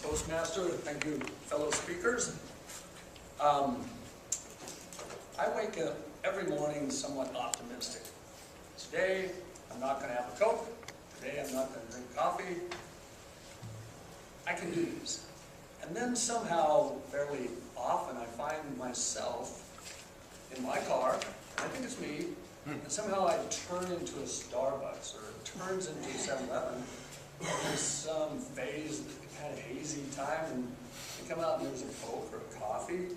Toastmaster. Thank you, fellow speakers. I wake up every morning somewhat optimistic. Today, I'm not going to have a Coke. Today, I'm not going to drink coffee. I can do this. And then somehow, fairly often, I find myself in my car, and I think it's me, and somehow I turn into a Starbucks, or it turns into a 7-Eleven. There's some phase, kind of hazy time, and I come out and there's a Coke or a coffee.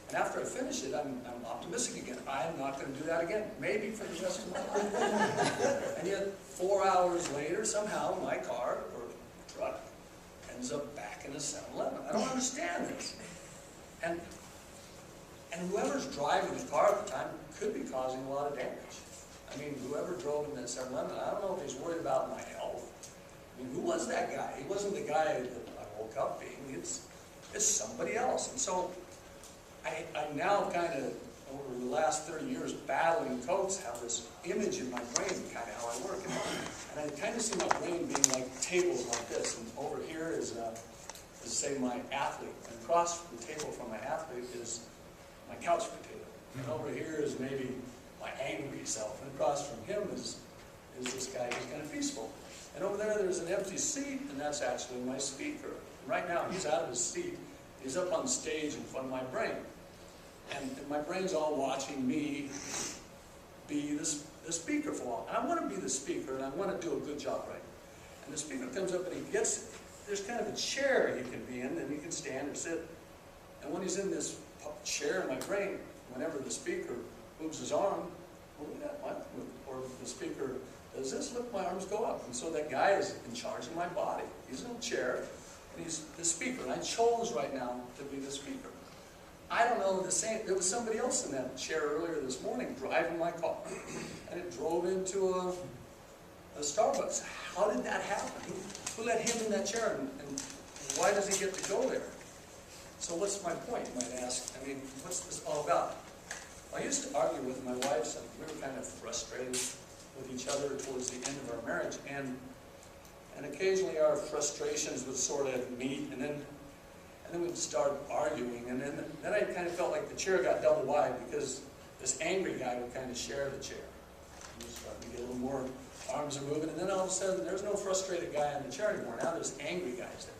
And after I finish it, I'm optimistic again. I'm not going to do that again, maybe for the rest of my life. And yet, 4 hours later, somehow my car or truck ends up back in a 7-Eleven. I don't understand this. And whoever's driving the car at the time could be causing a lot of damage. I mean, whoever drove in that 7-Eleven, I don't know if he's worried about my health. I mean, who was that guy? He wasn't the guy that I woke up being. It's somebody else. And so I now kind of, over the last 30 years, battling Cokes, have this image in my brain, kind of how I work. And I kind of see my brain being like tables like this. And over here is say, my athlete. And across the table from my athlete is my couch potato. And over here is maybe my angry self. And across from him is this guy who's kind of peaceful. And over there's an empty seat, and that's actually my speaker. And right now, he's out of his seat. He's up on stage in front of my brain. And my brain's all watching me be the speaker for a while. And I want to be the speaker, and I want to do a good job right. And the speaker comes up, and he gets, there's kind of a chair he can be in, and he can stand or sit. And when he's in this chair in my brain, whenever the speaker moves his arm, look at that, what? Or the speaker does this, look, my arms go up. And so that guy is in charge of my body. He's in a chair, and he's the speaker. And I chose right now to be the speaker. I don't know, there was somebody else in that chair earlier this morning driving my car, and it drove into a Starbucks. How did that happen? Who let him in that chair, and why does he get to go there? So what's my point, you might ask? I mean, what's this all about? I used to argue with my wife, and we were kind of frustrated with each other towards the end of our marriage, and occasionally our frustrations would sort of meet, and then we'd start arguing, and then I kind of felt like the chair got double wide because this angry guy would kind of share the chair. And we started to get a little more, arms are moving, and then all of a sudden there's no frustrated guy on the chair anymore. Now there's angry guys there.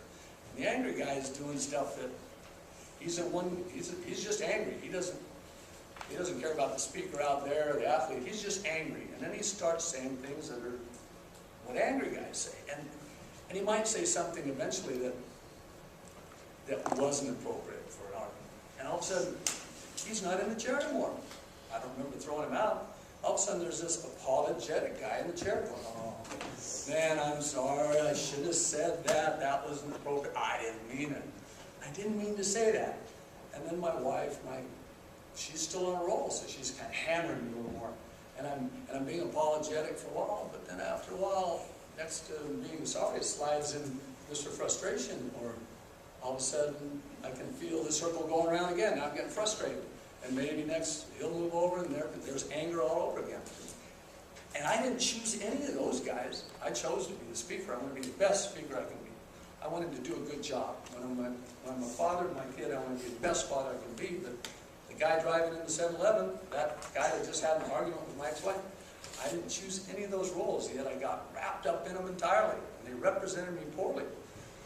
And the angry guy is doing stuff that he's just angry. He doesn't care about the speaker out there or the athlete. He's just angry. And then he starts saying things that are what angry guys say. And he might say something eventually that wasn't appropriate for an argument. And all of a sudden, he's not in the chair anymore. I don't remember throwing him out. All of a sudden, there's this apologetic guy in the chair going, oh, man, I'm sorry, I should have said that. That wasn't appropriate. I didn't mean it. I didn't mean to say that. And then my wife, she's still on a roll, so she's kind of hammering me a little more. And I'm being apologetic for a while, but then after a while, next to being sorry, it slides in Mr. Frustration, or all of a sudden, I can feel the circle going around again. Now I'm getting frustrated. And maybe next, he'll move over, and there's anger all over again. And I didn't choose any of those guys. I chose to be the speaker. I want to be the best speaker I can be. I wanted to do a good job. When I'm a father of my kid, I want to be the best father I can be. But the guy driving in the 7-Eleven, that guy that just had an argument with my ex-wife, I didn't choose any of those roles, yet I got wrapped up in them entirely. And they represented me poorly.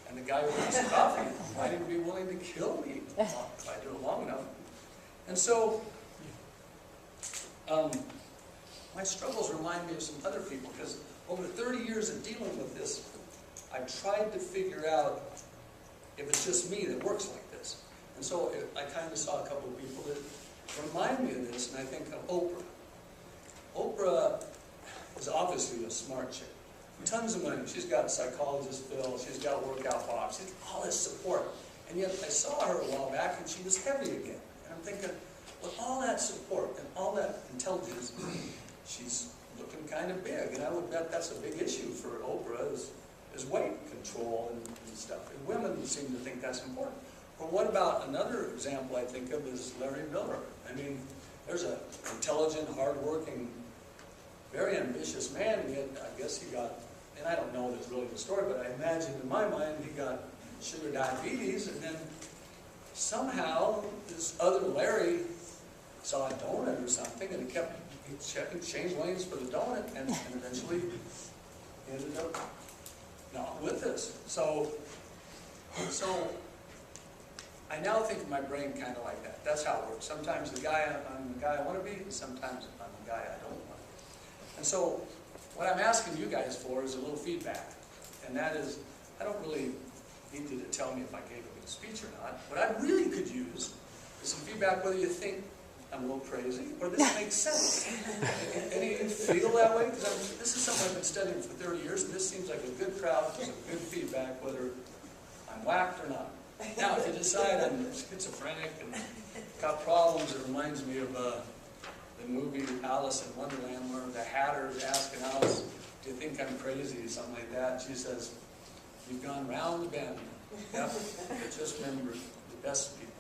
And the guy who makes the coffee might even be willing to kill me if I do it long enough. And so, my struggles remind me of some other people, because over 30 years of dealing with this, I've tried to figure out if it's just me that works like this. And so I kind of saw a couple of people that remind me of this, and I think of Oprah. Oprah is obviously a smart chick. Tons of money. She's got psychologist Bill, she's got workout box, she's got all this support. And yet I saw her a while back and she was heavy again. And I'm thinking, with all that support and all that intelligence, she's looking kind of big. And I would bet that's a big issue for Oprah is weight control and stuff. And women seem to think that's important. Or what about another example I think of is Larry Miller. I mean, there's an intelligent, hardworking, very ambitious man, and yet I guess he got, and I don't know if it's really the story, but I imagine in my mind he got sugar diabetes, and then somehow this other Larry saw a donut or something, and he changed lanes for the donut, and eventually ended up not with us. So I now think of my brain kind of like that. That's how it works. Sometimes I'm the guy I want to be, and sometimes I'm the guy I don't want to be. And so what I'm asking you guys for is a little feedback. And that is, I don't really need you to tell me if I gave a good speech or not. What I really could use is some feedback whether you think I'm a little crazy or this makes sense. Any feel that way? Because this is something I've been studying for 30 years, and this seems like a good crowd for some good feedback, whether I'm whacked or not. Now, if you decide I'm schizophrenic and got problems, it reminds me of the movie Alice in Wonderland, where the Hatter is asking Alice, do you think I'm crazy, something like that. She says, you've gone round the bend. Yep, but just remember, the best people